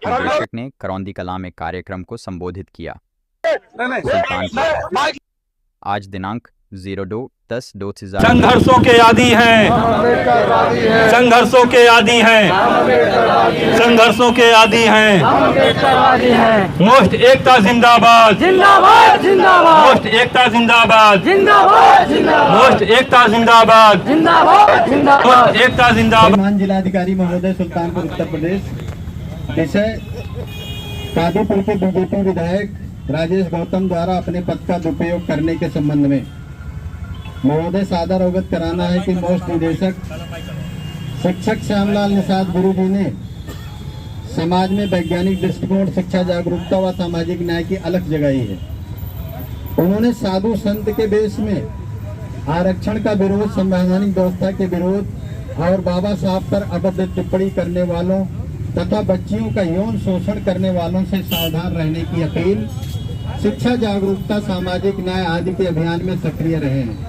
शिक्षक ने करौंदी कलां में कार्यक्रम को संबोधित किया। सुल्तानपुर आज दिनांक 02/10/2000 संघर्षों के आदी हैं, संघर्षों के आदी हैं, संघर्षों के आदी हैं। मोस्ट एकता जिंदाबाद, जिंदाबाद जिंदाबाद, मोस्ट एकता जिंदाबाद, जिंदाबाद जिंदाबाद, मोस्ट एकता जिंदाबाद, जिंदाबाद जिंदाबाद, मोस्ट एकता जिंदाबाद। मान जिलाधिकारी महोदय सुल्तानपुर उत्तर प्रदेश। विषय कादीपुर के बीजेपी विधायक राजेश गौतम द्वारा अपने पद का दुरुपयोग करने के संबंध में महोदय सादर अवगत कराना है कि मोस्ट निदेशक शिक्षक श्यामलाल निषाद गुरु जी ने समाज में वैज्ञानिक दृष्टिकोण, शिक्षा जागरूकता व सामाजिक न्याय की अलख जगाई है। उन्होंने साधु संत के वेश में आरक्षण का विरोध, संवैधानिक व्यवस्था के विरोध और बाबा साहब पर अभद्र टिप्पणी करने वालों तथा बच्चियों का यौन शोषण करने वालों से सावधान रहने की अपील, शिक्षा जागरूकता, सामाजिक न्याय आदि के अभियान में सक्रिय रहे हैं।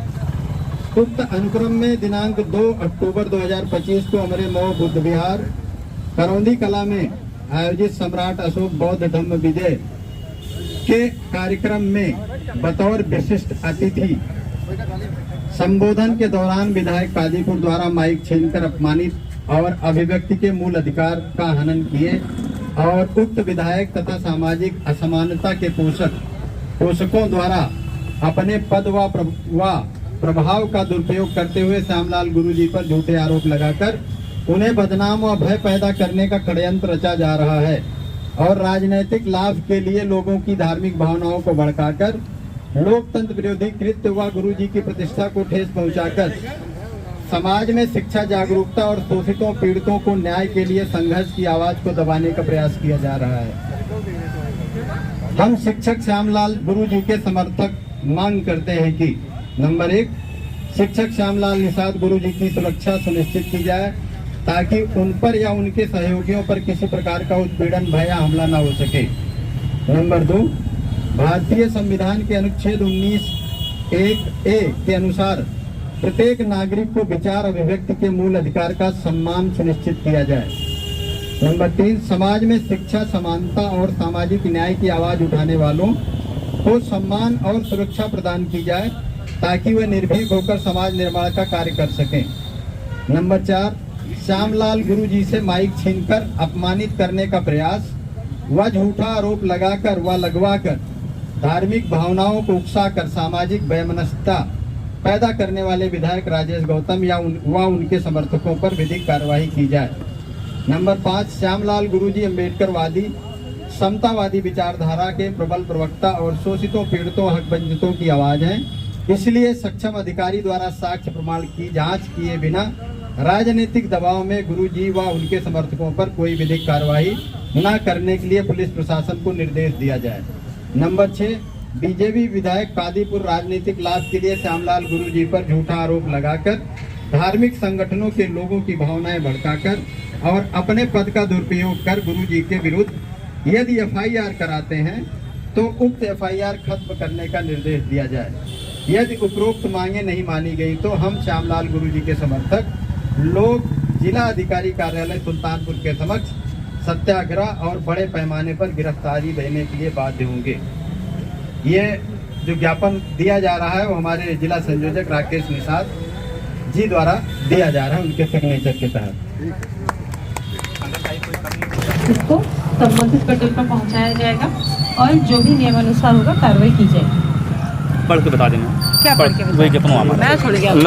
उक्त अनुक्रम में दिनांक 2 अक्टूबर 2025 को हमारे मऊ बुद्ध विहार करौंदी कला में आयोजित सम्राट अशोक बौद्ध धम्म विजय के कार्यक्रम में बतौर विशिष्ट अतिथि संबोधन के दौरान विधायक कादीपुर द्वारा माइक छीनकर अपमानित और अभिव्यक्ति के मूल अधिकार का हनन किए और उक्त विधायक तथा सामाजिक असमानता के पोषकों द्वारा अपने पद व प्रभाव का दुरुपयोग करते हुए श्यामलाल गुरु जी पर झूठे आरोप लगाकर उन्हें बदनाम व भय पैदा करने का षड्यंत्र रचा जा रहा है और राजनीतिक लाभ के लिए लोगों की धार्मिक भावनाओं को भड़काकर लोकतंत्र विरोधी कृत्य व गुरु जी की प्रतिष्ठा को ठेस पहुंचाकर समाज में शिक्षा जागरूकता और शोषितों पीड़ितों को न्याय के लिए संघर्ष की आवाज को दबाने का प्रयास किया जा रहा है। हम शिक्षक श्यामलाल गुरु जी के समर्थक मांग करते हैं कि नंबर 1, शिक्षक श्यामलाल निषाद गुरु जी की सुरक्षा सुनिश्चित की जाए ताकि उन पर या उनके सहयोगियों पर किसी प्रकार का उत्पीड़न, भय या हमला न हो सके। नंबर 2, भारतीय संविधान के अनुच्छेद 19(1)(a) के अनुसार प्रत्येक नागरिक को विचार अभिव्यक्ति के मूल अधिकार का सम्मान सुनिश्चित किया जाए। नंबर 3, समाज में शिक्षा, समानता और सामाजिक न्याय की आवाज उठाने वालों को सम्मान और सुरक्षा प्रदान की जाए ताकि वे निर्भीक होकर समाज निर्माण का कार्य कर सकें। नंबर 4, श्यामलाल गुरु जी से माइक छीनकर अपमानित करने का प्रयास व झूठा आरोप लगाकर व लगवाकर धार्मिक भावनाओं को उकसाकर सामाजिक वैमनस्यता पैदा करने वाले विधायक राजेश गौतम या उनके समर्थकों पर विधिक कार्रवाई की जाए। नंबर 5, श्यामलाल गुरुजी अम्बेडकरवादी समतावादी विचारधारा के प्रबल प्रवक्ता और शोषितों पीड़ितों हक वंचितों की आवाज हैं, इसलिए सक्षम अधिकारी द्वारा साक्ष्य प्रमाण की जांच किए बिना राजनीतिक दबाव में गुरुजी व उनके समर्थकों पर कोई विधिक कार्रवाई न करने के लिए पुलिस प्रशासन को निर्देश दिया जाए। नंबर 6, बीजेपी विधायक कादीपुर राजनीतिक लाभ के लिए श्यामलाल गुरु जी पर झूठा आरोप लगाकर धार्मिक संगठनों के लोगों की भावनाएं भड़काकर और अपने पद का दुरुपयोग कर गुरु जी के विरुद्ध यदि FIR कराते हैं तो उक्त FIR खत्म करने का निर्देश दिया जाए। यदि उपरोक्त मांगे नहीं मानी गई तो हम श्यामलाल गुरु जी के समर्थक लोग जिला अधिकारी कार्यालय सुल्तानपुर के समक्ष सत्याग्रह और बड़े पैमाने पर गिरफ्तारी देने के लिए बाध्य होंगे। ये जो ज्ञापन दिया जा रहा है वो हमारे जिला संयोजक राकेश निषाद जी द्वारा दिया जा रहा है, उनके सिग्नेचर के तहत इसको संबंधित पटल पर पहुंचाया जाएगा और जो भी नियमानुसार होगा कार्रवाई की जाएगी। पढ़ के बता देना। क्या पढ़ के वही ज्ञापन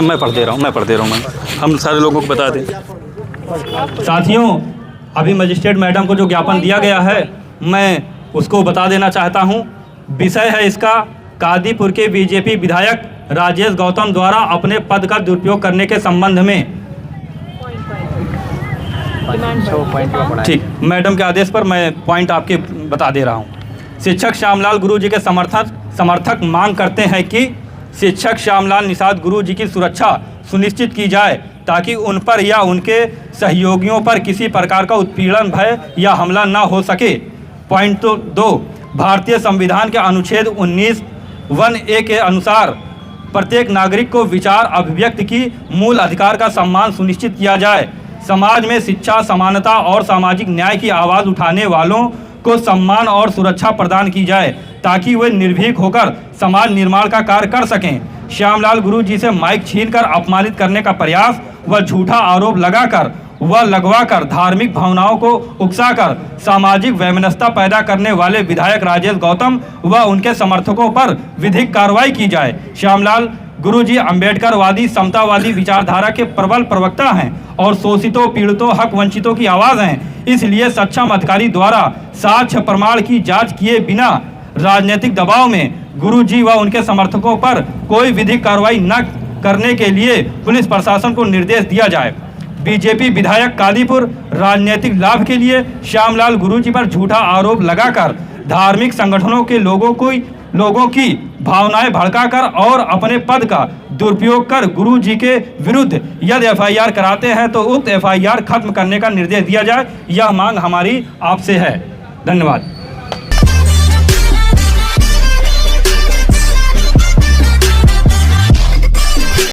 मैं पढ़ दे रहा हूँ हम सारे लोगों को बता दें। साथियों, अभी मजिस्ट्रेट मैडम को जो ज्ञापन दिया गया है मैं उसको बता देना चाहता हूँ। विषय है इसका कादीपुर के बीजेपी विधायक राजेश गौतम द्वारा अपने पद का दुरुपयोग करने के संबंध में। ठीक, मैडम के आदेश पर मैं पॉइंट आपके बता दे रहा हूँ। शिक्षक श्यामलाल गुरु जी के समर्थक मांग करते हैं कि शिक्षक श्यामलाल निषाद गुरु जी की सुरक्षा सुनिश्चित की जाए ताकि उन पर या उनके सहयोगियों पर किसी प्रकार का उत्पीड़न, भय या हमला न हो सके। पॉइंट 2, भारतीय संविधान के अनुच्छेद 19(1)(a) के अनुसार प्रत्येक नागरिक को विचार अभिव्यक्ति की मूल अधिकार का सम्मान सुनिश्चित किया जाए। समाज में शिक्षा, समानता और सामाजिक न्याय की आवाज़ उठाने वालों को सम्मान और सुरक्षा प्रदान की जाए ताकि वे निर्भीक होकर समाज निर्माण का कार्य कर सकें। श्यामलाल गुरु जी से माइक छीनकर अपमानित करने का प्रयास व झूठा आरोप लगाकर व लगवाकर धार्मिक भावनाओं को उकसाकर सामाजिक वैमनस्यता पैदा करने वाले विधायक राजेश गौतम व उनके समर्थकों पर विधिक कार्रवाई की जाए। श्यामलाल गुरु जी अम्बेडकरवादी समतावादी विचारधारा के प्रबल प्रवक्ता हैं और शोषितों, पीड़ितों, हक वंचितों की आवाज़ हैं। इसलिए सक्षम अधिकारी द्वारा साक्ष्य प्रमाण की जांच किए बिना राजनीतिक दबाव में गुरु जी व उनके समर्थकों पर कोई विधिक कार्रवाई न करने के लिए पुलिस प्रशासन को निर्देश दिया जाए। बीजेपी विधायक कादीपुर राजनीतिक लाभ के लिए श्यामलाल गुरु जी पर झूठा आरोप लगाकर धार्मिक संगठनों के लोगों की भावनाएं भड़काकर और अपने पद का दुरुपयोग कर गुरु जी के विरुद्ध यदि एफआईआर कराते हैं तो उक्त एफआईआर खत्म करने का निर्देश दिया जाए। यह मांग हमारी आपसे है। धन्यवाद।